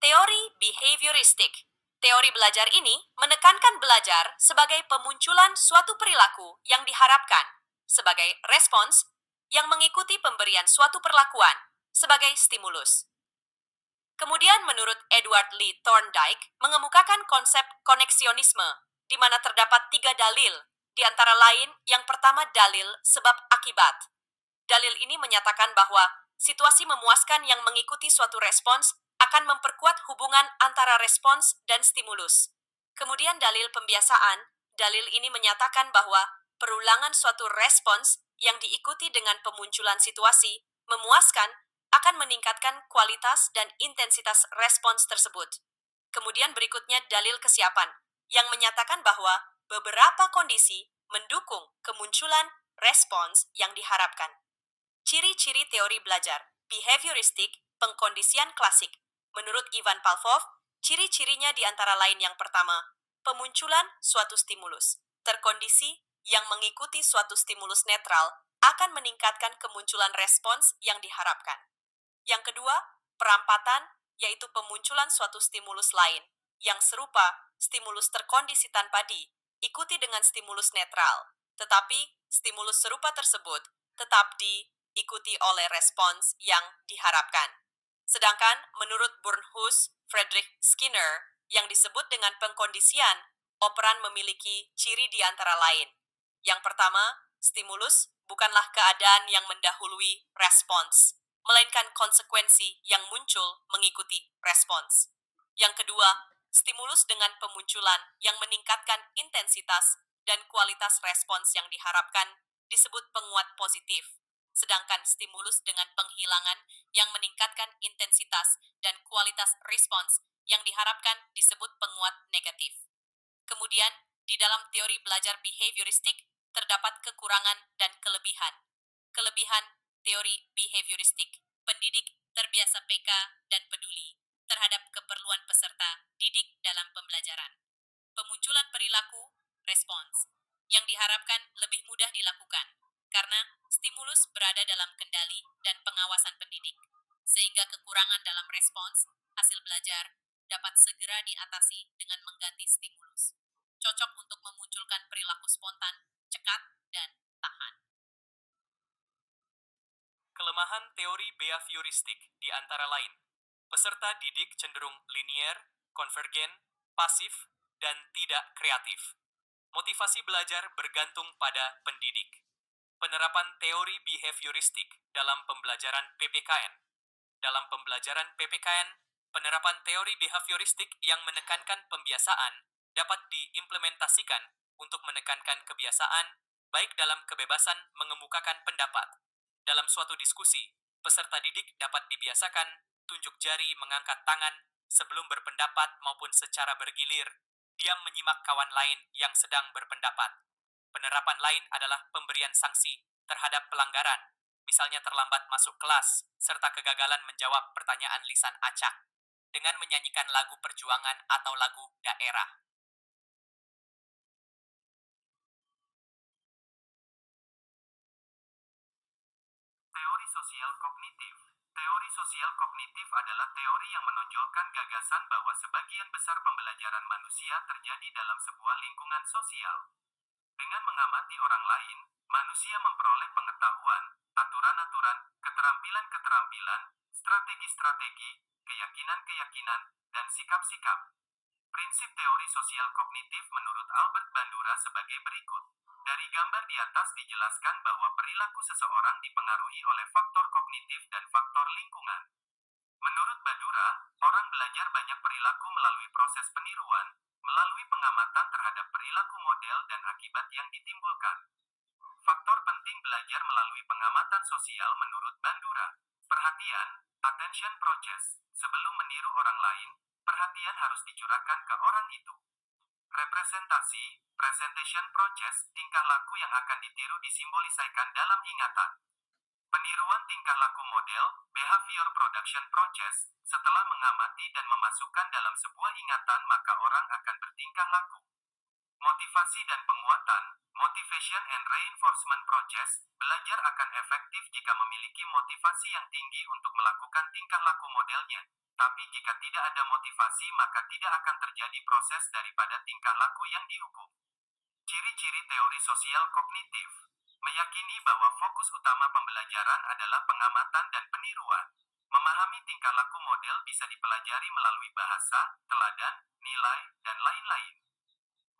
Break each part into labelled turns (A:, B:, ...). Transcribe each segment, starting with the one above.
A: Teori behavioristik. Teori belajar ini menekankan belajar sebagai pemunculan suatu perilaku yang diharapkan, sebagai respons yang mengikuti pemberian suatu perlakuan, sebagai stimulus. Kemudian menurut Edward Lee Thorndike mengemukakan konsep koneksionisme, di mana terdapat 3 dalil, di antara lain yang pertama dalil sebab akibat. Dalil ini menyatakan bahwa situasi memuaskan yang mengikuti suatu respons akan memperkuat hubungan antara respons dan stimulus. Kemudian dalil pembiasaan, dalil ini menyatakan bahwa perulangan suatu respons yang diikuti dengan pemunculan situasi memuaskan akan meningkatkan kualitas dan intensitas respons tersebut. Kemudian berikutnya dalil kesiapan, yang menyatakan bahwa beberapa kondisi mendukung kemunculan respons yang diharapkan. Ciri-ciri teori belajar, behavioristik, pengkondisian klasik. Menurut Ivan Pavlov, ciri-cirinya di antara lain yang pertama, pemunculan suatu stimulus. Terkondisi yang mengikuti suatu stimulus netral akan meningkatkan kemunculan respons yang diharapkan. Yang kedua, perampatan, yaitu pemunculan suatu stimulus lain, yang serupa stimulus terkondisi tanpa diikuti dengan stimulus netral. Tetapi, stimulus serupa tersebut tetap diikuti oleh respons yang diharapkan. Sedangkan, menurut Burnhus Frederick Skinner, yang disebut dengan pengkondisian, operan memiliki ciri di antara lain. Yang pertama, stimulus bukanlah keadaan yang mendahului respons, melainkan konsekuensi yang muncul mengikuti respons. Yang kedua, stimulus dengan pemunculan yang meningkatkan intensitas dan kualitas respons yang diharapkan disebut penguat positif, sedangkan stimulus dengan penghilangan yang meningkatkan intensitas dan kualitas respons yang diharapkan disebut penguat negatif. Kemudian, di dalam teori belajar behavioristik terdapat kekurangan dan kelebihan. Kelebihan teori behavioristik, pendidik terbiasa peka dan peduli terhadap keperluan peserta didik dalam pembelajaran. Pemunculan perilaku, respons, yang diharapkan lebih mudah dilakukan karena stimulus berada dalam kendali dan pengawasan pendidik, sehingga kekurangan dalam respons, hasil belajar, dapat segera diatasi dengan mengganti stimulus. Cocok untuk memunculkan perilaku spontan, cekat, dan tahan. Kelemahan teori behavioristik di antara lain, peserta didik cenderung linier, konvergen, pasif, dan tidak kreatif. Motivasi belajar bergantung pada pendidik. Penerapan teori behavioristik dalam pembelajaran PPKN. Dalam pembelajaran PPKN, penerapan teori behavioristik yang menekankan pembiasaan dapat diimplementasikan untuk menekankan kebiasaan, baik dalam kebebasan mengemukakan pendapat. Dalam suatu diskusi, peserta didik dapat dibiasakan tunjuk jari mengangkat tangan sebelum berpendapat maupun secara bergilir, diam menyimak kawan lain yang sedang berpendapat. Penerapan lain adalah pemberian sanksi terhadap pelanggaran, misalnya terlambat masuk kelas, serta kegagalan menjawab pertanyaan lisan acak, dengan menyanyikan lagu perjuangan atau lagu daerah. Teori sosial kognitif. Teori sosial kognitif adalah teori yang menonjolkan gagasan bahwa sebagian besar pembelajaran manusia terjadi dalam sebuah lingkungan sosial. Dengan mengamati orang lain, manusia memperoleh pengetahuan, aturan-aturan, keterampilan-keterampilan, strategi-strategi, keyakinan-keyakinan, dan sikap-sikap. Prinsip teori sosial kognitif menurut Albert Bandura sebagai berikut. Dari gambar di atas dijelaskan bahwa perilaku seseorang dipengaruhi oleh faktor kognitif dan faktor lingkungan. Menurut Bandura, orang belajar banyak perilaku melalui proses peniruan, melalui pengamatan terhadap perilaku model dan akibat yang ditimbulkan. Faktor penting belajar melalui pengamatan sosial menurut Bandura. Perhatian, attention process. Sebelum meniru orang lain, perhatian harus dicurahkan ke orang itu. Representasi, presentation process, tingkah laku yang akan ditiru disimbolisasikan dalam ingatan. Peniruan tingkah laku model, behavior production process, setelah mengamati dan memasukkan dalam sebuah ingatan maka orang akan bertingkah laku. Motivasi dan penguatan, motivation and reinforcement process, belajar akan efektif jika memiliki motivasi yang tinggi untuk melakukan tingkah laku modelnya,
B: Tapi jika tidak ada motivasi maka tidak akan terjadi proses daripada tingkah laku yang dihukum. Ciri-ciri teori sosial kognitif meyakini bahwa fokus utama pembelajaran adalah pengamatan dan peniruan. Memahami tingkah laku model bisa dipelajari melalui bahasa, teladan, nilai, dan lain-lain.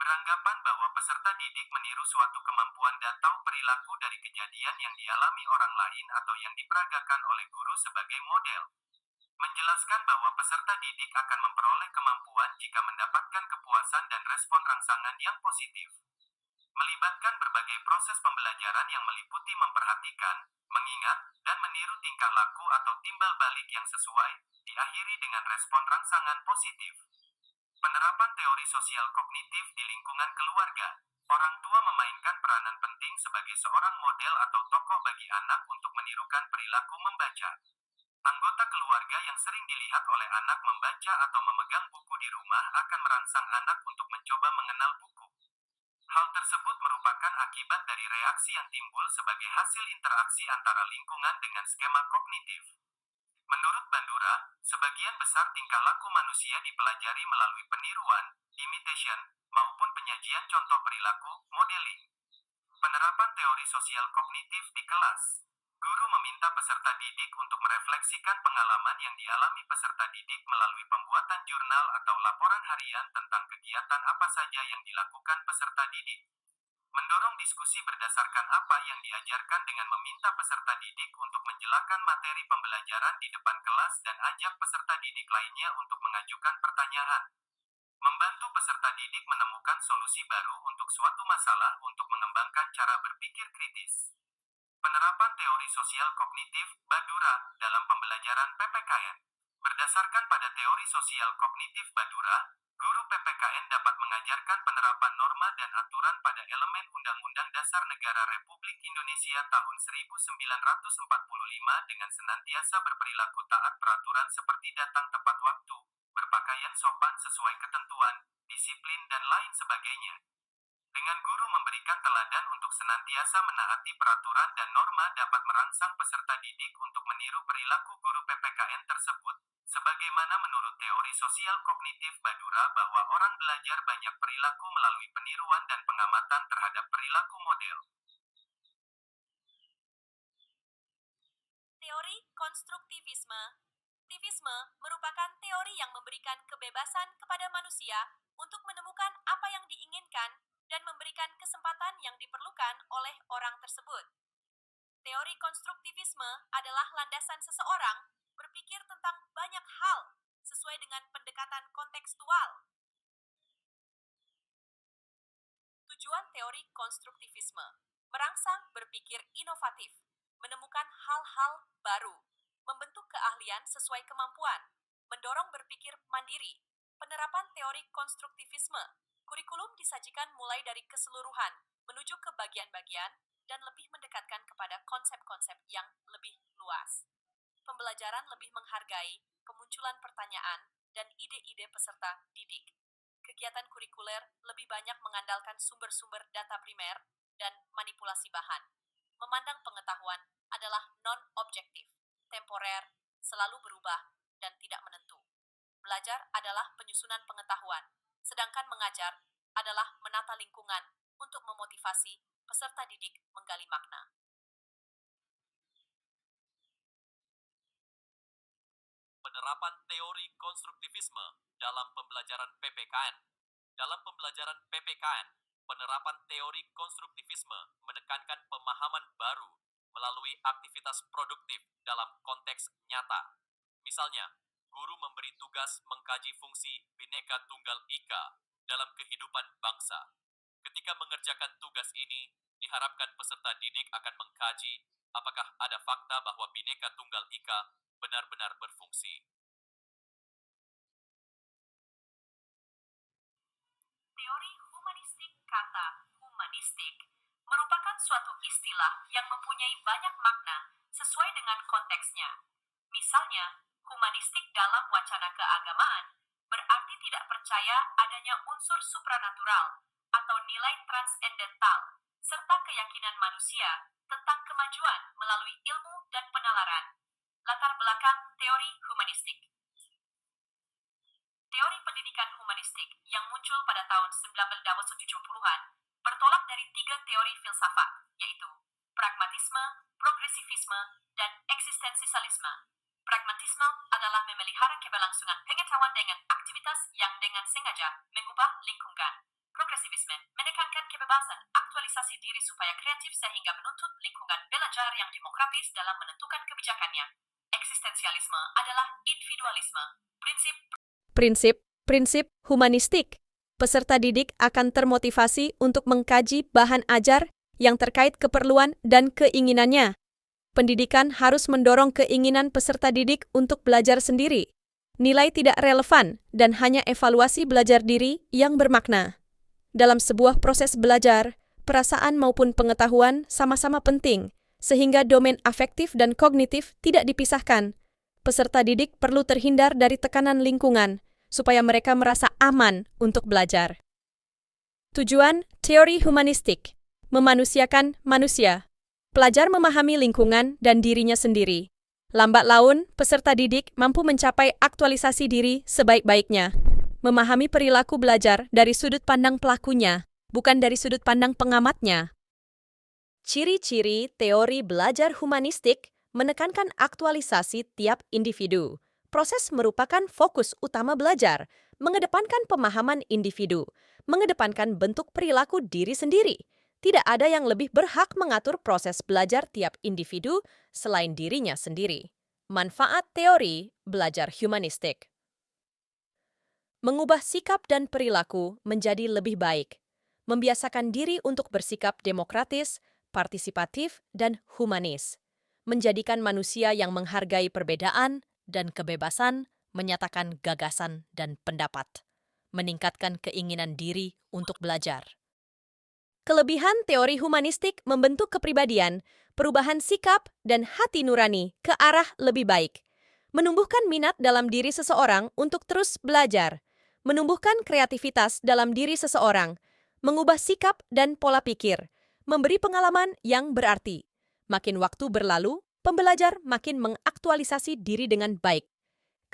B: Beranggapan bahwa peserta didik meniru suatu kemampuan atau perilaku dari kejadian yang dialami orang lain atau yang diperagakan oleh guru sebagai model. Menjelaskan bahwa peserta didik akan memperoleh kemampuan jika mendapatkan kepuasan dan respon rangsangan yang positif. Melibatkan berbagai proses pembelajaran yang meliputi memperhatikan, mengingat, dan meniru tingkah laku atau timbal balik yang sesuai, diakhiri dengan respon rangsangan positif. Penerapan teori sosial kognitif di lingkungan keluarga. Orang tua memainkan peranan penting sebagai seorang model atau tokoh bagi anak untuk menirukan perilaku membaca. Anggota keluarga yang sering dilihat oleh anak membaca atau memegang buku di rumah akan merangsang anak untuk mencoba mengenal buku. Hal tersebut merupakan akibat dari reaksi yang timbul sebagai hasil interaksi antara lingkungan dengan skema kognitif. Menurut Bandura, sebagian besar tingkah laku manusia dipelajari melalui peniruan, imitation, maupun penyajian contoh perilaku, modeling. Penerapan teori sosial kognitif di kelas. Guru meminta peserta didik untuk merefleksikan pengalaman yang dialami peserta didik melalui pembuatan jurnal atau laporan harian tentang kegiatan apa saja yang dilakukan peserta didik. Mendorong diskusi berdasarkan apa yang diajarkan dengan meminta peserta didik untuk menjelaskan materi pembelajaran di depan kelas dan ajak peserta didik lainnya untuk mengajukan pertanyaan. Membantu peserta didik menemukan solusi baru untuk suatu masalah untuk mengembangkan cara berpikir kritis. Penerapan teori sosial kognitif Badura dalam pembelajaran PPKN. Berdasarkan pada teori sosial kognitif Badura, guru PPKN dapat mengajarkan penerapan norma dan aturan pada elemen Undang-Undang Dasar Negara Republik Indonesia tahun 1945 dengan senantiasa berperilaku taat peraturan seperti datang tepat waktu, berpakaian sopan sesuai ketentuan, disiplin dan lain sebagainya. Dengan guru memberikan teladan untuk senantiasa menaati peraturan dan norma dapat merangsang peserta didik untuk meniru perilaku guru PPKN tersebut. Sebagaimana menurut teori sosial kognitif Badura bahwa orang belajar banyak perilaku melalui peniruan dan pengamatan terhadap perilaku model.
A: Teori konstruktivisme. Aktivisme merupakan teori yang memberikan kebebasan kepada manusia untuk menemukan apa yang diinginkan dan memberikan kesempatan yang diperlukan oleh orang tersebut. Teori konstruktivisme adalah landasan seseorang berpikir tentang banyak hal sesuai dengan pendekatan kontekstual. Tujuan teori konstruktivisme merangsang berpikir inovatif, menemukan hal-hal baru, membentuk keahlian sesuai kemampuan, mendorong berpikir mandiri. Penerapan teori konstruktivisme, kurikulum disajikan mulai dari keseluruhan menuju ke bagian-bagian dan lebih mendekatkan kepada konsep-konsep yang lebih luas. Pembelajaran lebih menghargai kemunculan pertanyaan dan ide-ide peserta didik. Kegiatan kurikuler lebih banyak mengandalkan sumber-sumber data primer dan manipulasi bahan. Memandang pengetahuan adalah non-objektif, temporer, selalu berubah, dan tidak menentu. Belajar adalah penyusunan pengetahuan, sedangkan mengajar adalah menata lingkungan untuk memotivasi peserta didik menggali makna.
C: Penerapan teori konstruktivisme dalam pembelajaran PPKN. Dalam pembelajaran PPKN, penerapan teori konstruktivisme menekankan pemahaman baru melalui aktivitas produktif dalam konteks nyata. Misalnya, guru memberi tugas mengkaji fungsi Bhinneka Tunggal Ika dalam kehidupan bangsa. Ketika mengerjakan tugas ini, diharapkan peserta didik akan mengkaji apakah ada fakta bahwa Bhinneka Tunggal Ika benar-benar berfungsi.
A: Teori humanistik. Kata humanistik merupakan suatu istilah yang mempunyai banyak makna sesuai dengan konteksnya. Misalnya, humanistik dalam wacana keagamaan berarti tidak percaya adanya unsur supranatural atau nilai transendental, serta keyakinan manusia tentang kemajuan melalui ilmu dan penalaran. Latar belakang teori humanistik. Teori pendidikan humanistik yang muncul pada tahun 1970-an bertolak dari 3 teori filsafat, yaitu pragmatisme, progresivisme, dan eksistensialisme. Pragmatisme adalah memelihara keberlangsungan pengetahuan dengan aktivitas yang dengan sengaja mengubah lingkungan. Progresivisme menekankan kebebasan aktualisasi diri supaya kreatif sehingga menuntut lingkungan belajar yang demokratis dalam menentukan kebijakannya. Eksistensialisme adalah individualisme, prinsip humanistik. Peserta didik akan termotivasi untuk mengkaji bahan ajar yang terkait keperluan dan keinginannya. Pendidikan harus mendorong keinginan peserta didik untuk belajar sendiri. Nilai tidak relevan dan hanya evaluasi belajar diri yang bermakna. Dalam sebuah proses belajar, perasaan maupun pengetahuan sama-sama penting, sehingga domain afektif dan kognitif tidak dipisahkan. Peserta didik perlu terhindar dari tekanan lingkungan, supaya mereka merasa aman untuk belajar. Tujuan teori humanistik: memanusiakan manusia. Pelajar memahami lingkungan dan dirinya sendiri. Lambat laun, peserta didik mampu mencapai aktualisasi diri sebaik-baiknya. Memahami perilaku belajar dari sudut pandang pelakunya, bukan dari sudut pandang pengamatnya. Ciri-ciri teori belajar humanistik menekankan aktualisasi tiap individu. Proses merupakan fokus utama belajar, mengedepankan pemahaman individu, mengedepankan bentuk perilaku diri sendiri. Tidak ada yang lebih berhak mengatur proses belajar tiap individu selain dirinya sendiri. Manfaat teori belajar humanistik: mengubah sikap dan perilaku menjadi lebih baik, membiasakan diri untuk bersikap demokratis, partisipatif, dan humanis, menjadikan manusia yang menghargai perbedaan dan kebebasan, menyatakan gagasan dan pendapat, meningkatkan keinginan diri untuk belajar. Kelebihan teori humanistik membentuk kepribadian, perubahan sikap, dan hati nurani ke arah lebih baik, menumbuhkan minat dalam diri seseorang untuk terus belajar, menumbuhkan kreativitas dalam diri seseorang, mengubah sikap dan pola pikir, memberi pengalaman yang berarti. Makin waktu berlalu, pembelajar makin mengaktualisasi diri dengan baik.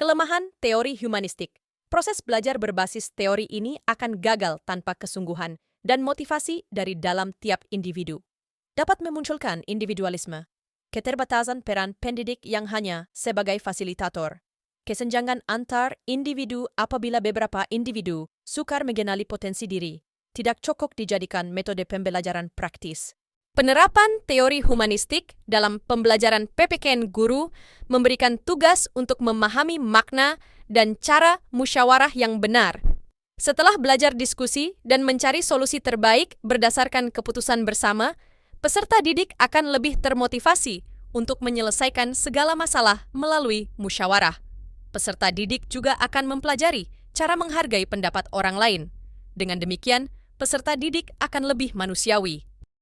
A: Kelemahan teori humanistik: proses belajar berbasis teori ini akan gagal tanpa kesungguhan dan motivasi dari dalam tiap individu. Dapat memunculkan individualisme, keterbatasan peran pendidik yang hanya sebagai fasilitator, kesenjangan antar individu apabila beberapa individu sukar mengenali potensi diri, tidak cukup dijadikan metode pembelajaran praktis. Penerapan teori humanistik dalam pembelajaran PPKN guru memberikan tugas untuk memahami makna dan cara musyawarah yang benar. Setelah belajar diskusi dan mencari solusi terbaik berdasarkan keputusan bersama, peserta didik akan lebih termotivasi untuk menyelesaikan segala masalah melalui musyawarah. Peserta didik juga akan mempelajari cara menghargai pendapat orang lain. Dengan demikian, peserta didik akan lebih manusiawi.